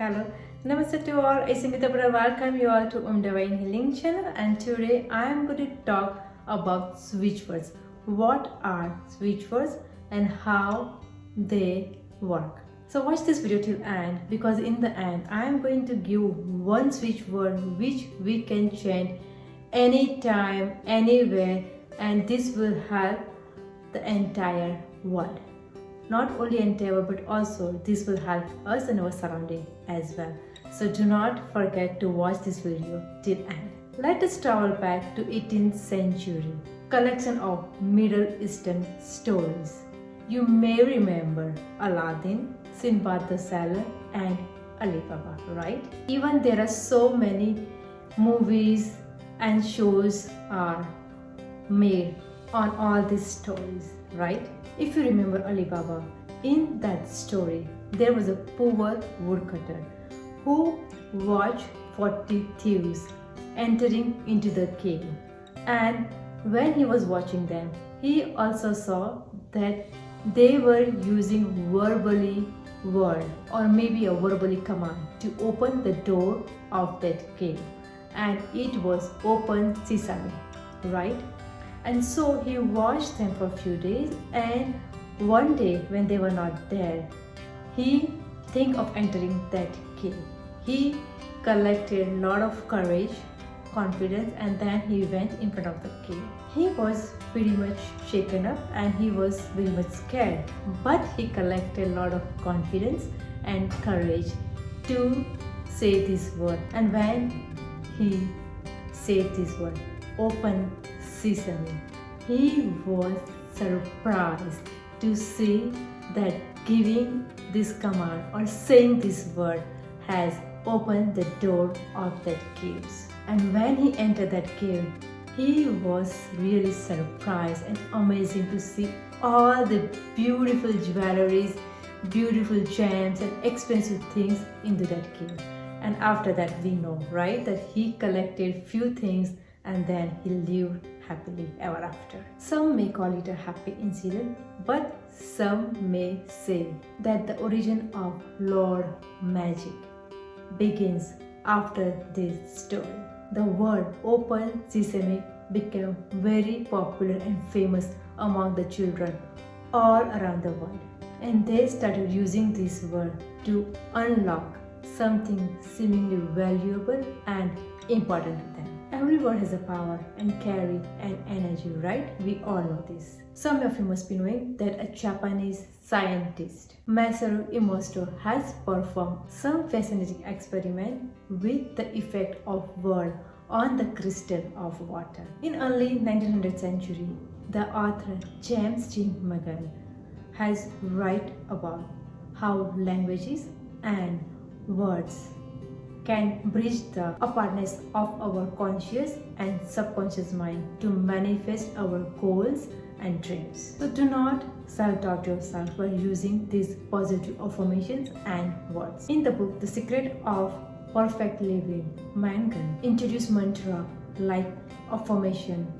Hello, Namaste to all. I Sangita welcome you all to Divine Healing channel, and today I am going to talk about switch words. What are switch words and how they work? So watch this video till end, because in the end I am going to give one switch word which we can chant anytime, anywhere, and this will help the entire world. Not only entire, but also this will help us and our surrounding as well. So do not forget to watch this video till end. Let us travel back to 18th century. Collection of Middle Eastern stories. You may remember Aladdin, Sinbad the Sailor, and Ali Baba, right? Even there are so many movies and shows are made on all these stories, right? If you remember Ali Baba, in that story, there was a poor woodcutter who watched 40 thieves entering into the cave. And when he was watching them, he also saw that they were using verbally word or maybe a verbally command to open the door of that cave. And it was open sesame, right? And so he watched them for a few days, and one day when they were not there, he think of entering that cave. He collected a lot of courage, confidence, and then he went in front of the cave. He was pretty much shaken up and he was very much scared, but he collected a lot of confidence and courage to say this word. And when he said this word, open sesame, he was surprised to see that giving this command or saying this word has opened the door of that cave. And when he entered that cave, he was really surprised and amazing to see all the beautiful jewelries, beautiful gems and expensive things into that cave. And after that, we know, right, that he collected few things and then he lived happily ever after. Some may call it a happy incident, but some may say that the origin of Lord Magic begins after this story. The word open sesame became very popular and famous among the children all around the world, and they started using this word to unlock something seemingly valuable and important to them. Every word has a power and carry an energy, right? We all know this. Some of you must be knowing that a Japanese scientist, Masaru Emoto, has performed some fascinating experiment with the effect of word on the crystal of water. In early 1900th century, the author James G. McGann has write about how languages and words can bridge the apartness of our conscious and subconscious mind to manifest our goals and dreams. So do not self-doubt yourself by using these positive affirmations and words. In the book The Secret of Perfect Living, McGann introduced mantra like affirmation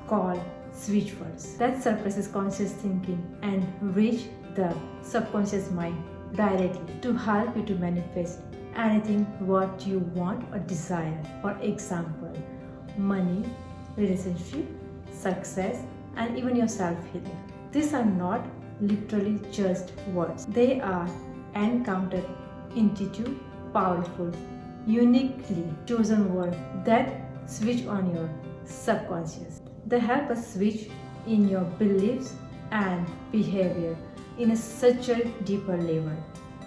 called switch words that suppresses conscious thinking and reach the subconscious mind directly to help you to manifest anything what you want or desire. For example, money, relationship, success, and even your self-healing. These are not literally just words. They are encountered, intuitive, powerful, uniquely chosen words that switch on your subconscious. They help us switch in your beliefs and behavior in such a deeper level.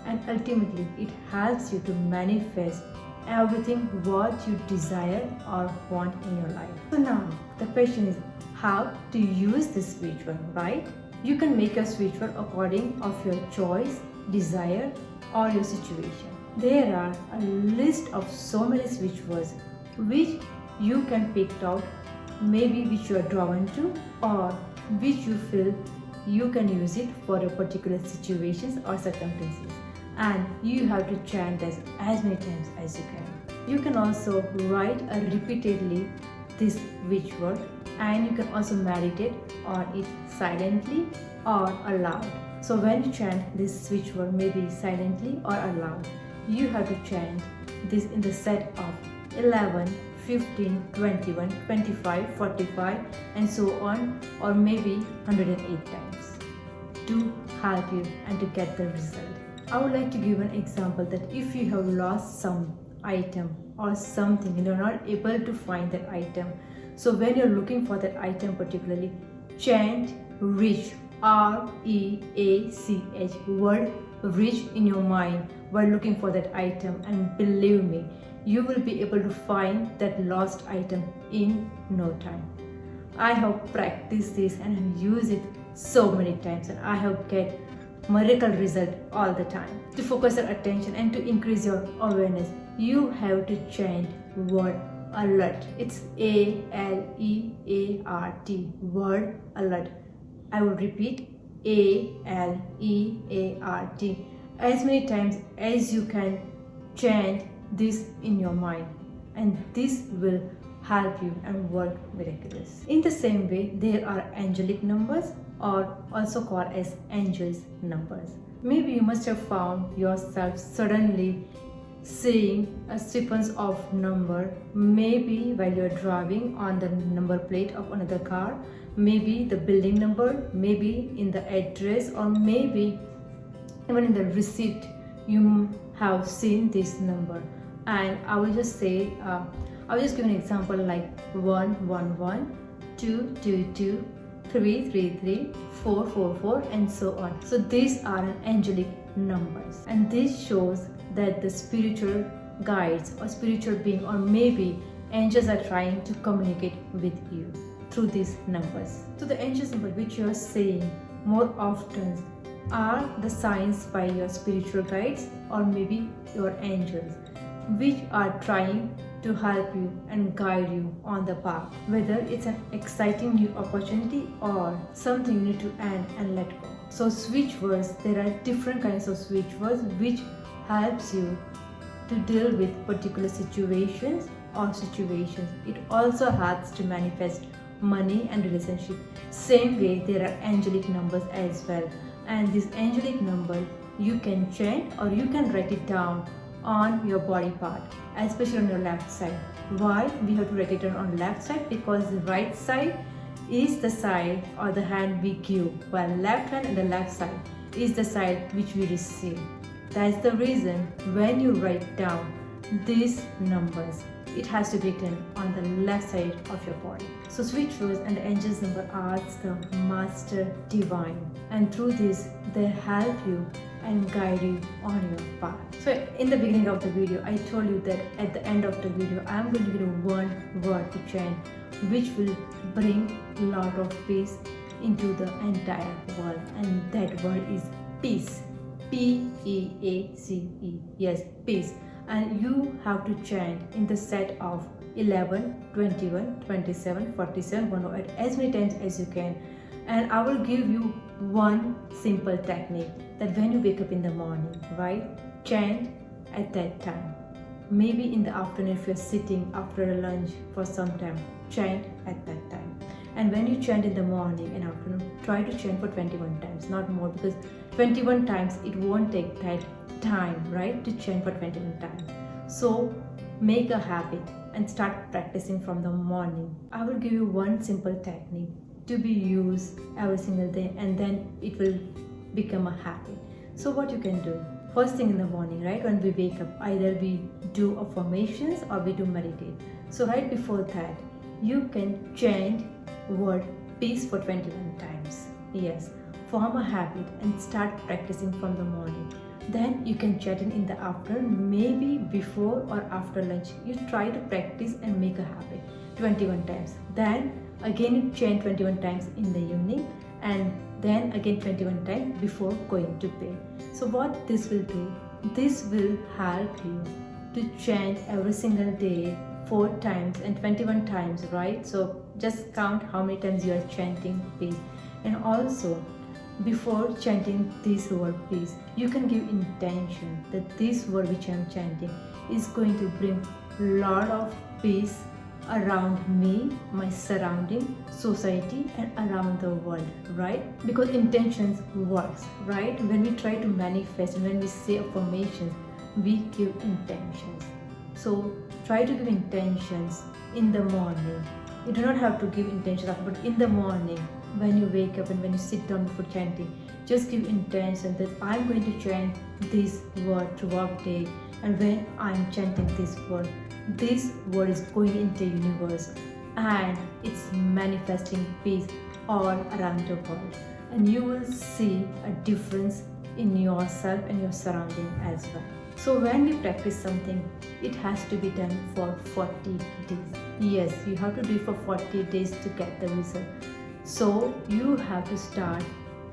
And ultimately, it helps you to manifest everything what you desire or want in your life. So now, the question is how to use this switch word, right? You can make a switch word according of your choice, desire, or your situation. There are a list of so many switch words which you can pick out, maybe which you are drawn to or which you feel you can use it for a particular situations or circumstances. And you have to chant this as many times as you can. You can also write repeatedly this switch word, and you can also meditate on it silently or aloud. So when you chant this switch word, maybe silently or aloud, you have to chant this in the set of 11, 15, 21, 25, 45 and so on, or maybe 108 times to help you and to get the result. I would like to give an example that if you have lost some item or something and you're not able to find that item, so when you're looking for that item particularly, chant reach, R-E-A-C-H, word reach in your mind while looking for that item, and believe me, you will be able to find that lost item in no time. I have practiced this and have used it so many times, and I have get miracle result all the time. To focus your attention and to increase your awareness, you have to chant word alert. It's A-L-E-A-R-T, word alert. I will repeat, A-L-E-A-R-T, as many times as you can. Chant this in your mind, and this will help you and work miraculous. In the same way, there are angelic numbers, or also called as angels numbers. Maybe you must have found yourself suddenly seeing a sequence of number, maybe while you're driving on the number plate of another car, maybe the building number, maybe in the address, or maybe even in the receipt you have seen this number. And I will just say, I will just give an example like 111, 222, 333, 444 and so on. So these are angelic numbers, and this shows that the spiritual guides or spiritual being, or maybe angels, are trying to communicate with you through these numbers. So the angels number which you are saying more often are the signs by your spiritual guides or maybe your angels, which are trying to help you and guide you on the path, whether it's an exciting new opportunity or something you need to end and let go. So switch words, there are different kinds of switch words which helps you to deal with particular situations or situations. It also helps to manifest money and relationship. Same way, there are angelic numbers as well, and this angelic number you can chant or you can write it down on your body part, especially on your left side. Why we have to write it down on left side? Because the right side is the side or the hand we give, while left hand and the left side is the side which we receive. That's the reason when you write down these numbers, it has to be written on the left side of your body. So switch words and the angels number are the master divine, and through this they help you and guide you on your path. So in the beginning of the video, I told you that at the end of the video, I am going to give you one word to chant, which will bring a lot of peace into the entire world, and that word is peace. P-E-A-C-E. Yes, peace. And you have to chant in the set of 11, 21, 27, 47, 108, as many times as you can. And I will give you one simple technique that when you wake up in the morning, right, chant at that time. Maybe in the afternoon if you're sitting after a lunch for some time, chant at that time. And when you chant in the morning and afternoon, try to chant for 21 times, not more, because 21 times it won't take that time, right, to chant for 21 times. So make a habit and start practicing from the morning. I will give you one simple technique to be used every single day, and then it will become a habit. So what you can do, first thing in the morning, right, when we wake up, either we do affirmations or we do meditate. So right before that, you can chant word peace for 21 times. Yes, form a habit and start practicing from the morning. Then you can chant in the afternoon, maybe before or after lunch. You try to practice and make a habit 21 times. Then again you chant 21 times in the evening, and then again 21 times before going to bed. So what this will do, this will help you to chant every single day 4 times and 21 times, right? So just count how many times you are chanting peace. And also, before chanting this word peace, you can give intention that this word which I am chanting is going to bring a lot of peace around me, my surrounding, society, and around the world, right? Because intentions works, right? When we try to manifest and when we say affirmations, we give intentions. So try to give intentions in the morning. You do not have to give intentions after, but in the morning when you wake up and when you sit down before chanting, just give intention that I'm going to chant this word throughout the day, and when I'm chanting this word is going into the universe and it's manifesting peace all around the world, and you will see a difference in yourself and your surrounding as well. So when we practice something, it has to be done for 40 days. Yes, you have to do it for 40 days to get the result. So you have to start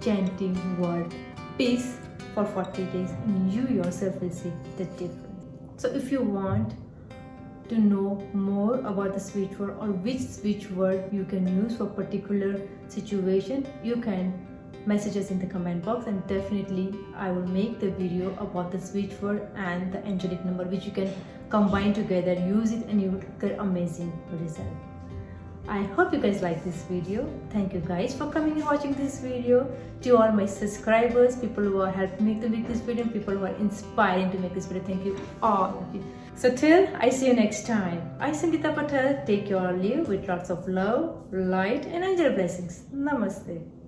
chanting word peace for 40 days and you yourself will see the difference. So if you want to know more about the switch word or which switch word you can use for particular situation, you can message us in the comment box, and definitely I will make the video about the switch word and the angelic number, which you can combine together, use it, and you will get amazing result. I hope you guys like this video. Thank you guys for coming and watching this video. To all my subscribers, people who are helping me to make this video, people who are inspiring to make this video, thank you all of you. So till I see you next time, I Sangita Patel take care of you with lots of love, light and angel blessings. Namaste.